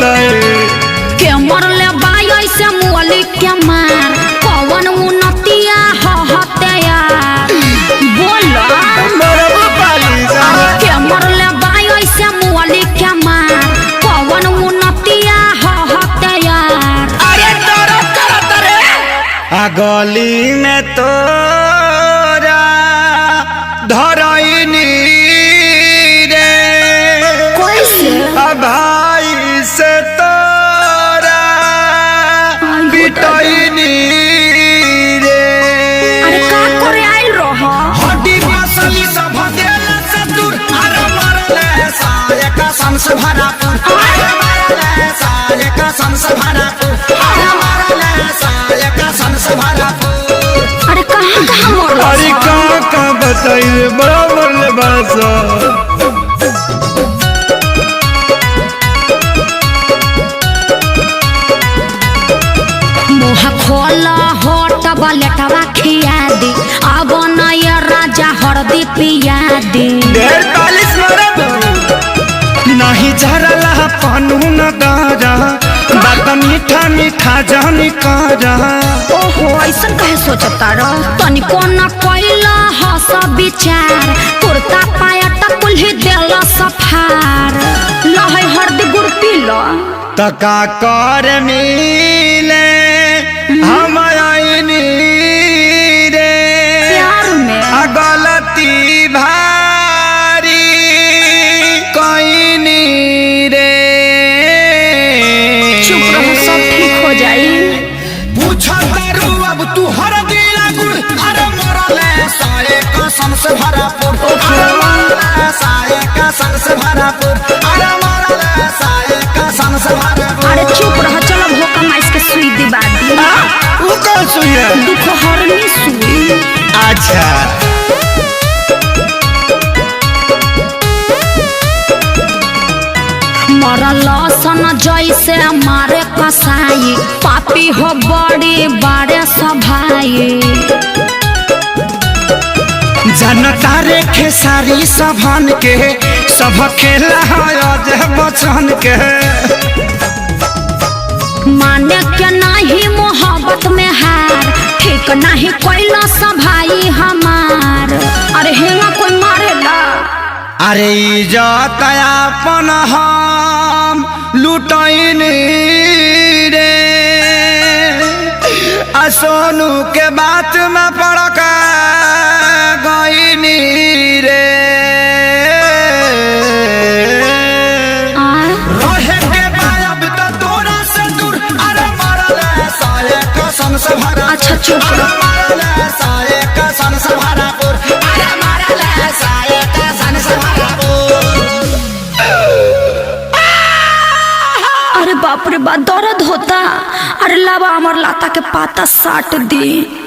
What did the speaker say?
बताए के मरले बाई ऐसे मुअली के मार कौन उन्नतिया हते यार बोलो के मरले बाई ऐसे मुअली के मार कौन उन्नतिया हते यार। अरे तोरा करे आ गली में तोरा धरैनी रे कैसे भाई से तोरा पिटैनी रे। अरे का करे आइल रहो हड्डी मसली सब देला से दूर अरे मरले साले का संस भरा अरे मरले साले का संस भरा अरे मरले साले का संस भरा। अरे कहाँ मरल अरे का बताइए बड़ा मरले बड़ा मुँह खोला होट बलेटवा खिया दी अब नया राजा हरदी पिया दी। 45 मरद नहीं झरला पानू न गारा बात मीठा मीठा जानी कारा। ओहो ऐसा कहे सोचता रह तनिको न कोइला हस विचार कुर्ता पायट कुल्ही देला सफार लहै हरदी गुड़ पीला तका कर मिले हम आईनी रे प्यार में गलती भारी कईनी रे। चुप रहो सब ठीक हो जाई। पूछा करू अब तू हर दिला गुड़ अरे मरले साले कसम से भरा अरे मरले साले कसम से भरा अरे मरले साले कसम से भरा। अरे चुप रह चलो भोका माइस के सुई दिबा दी। वो कौन सुई है? दुख हरनी सुई। अच्छा मरल सन जैसे मारे कसाई पापी हो बड़ी बड़े सभाई जनता रे खेसारी सभन के सब खेला है बचन के माने के नहीं मोहब्बत में हार ठीक नहीं कोइला सभाई हमार। अरे हेंगा कोई मारेला अरे इज्जत अपन हम लुटैनी रे आ सोनू के बात में पड़क गईनी रे। रहे के बायब तो तोरा से दूर अरे मरले साले कसम से भरा। अच्छा चुप अरे मरले साले कसम से भरा अरे मरले साले कसम से भरा। अरे बाप रे बाप दर्द होता। अरे लावा अमर लाता के पाता साट दी।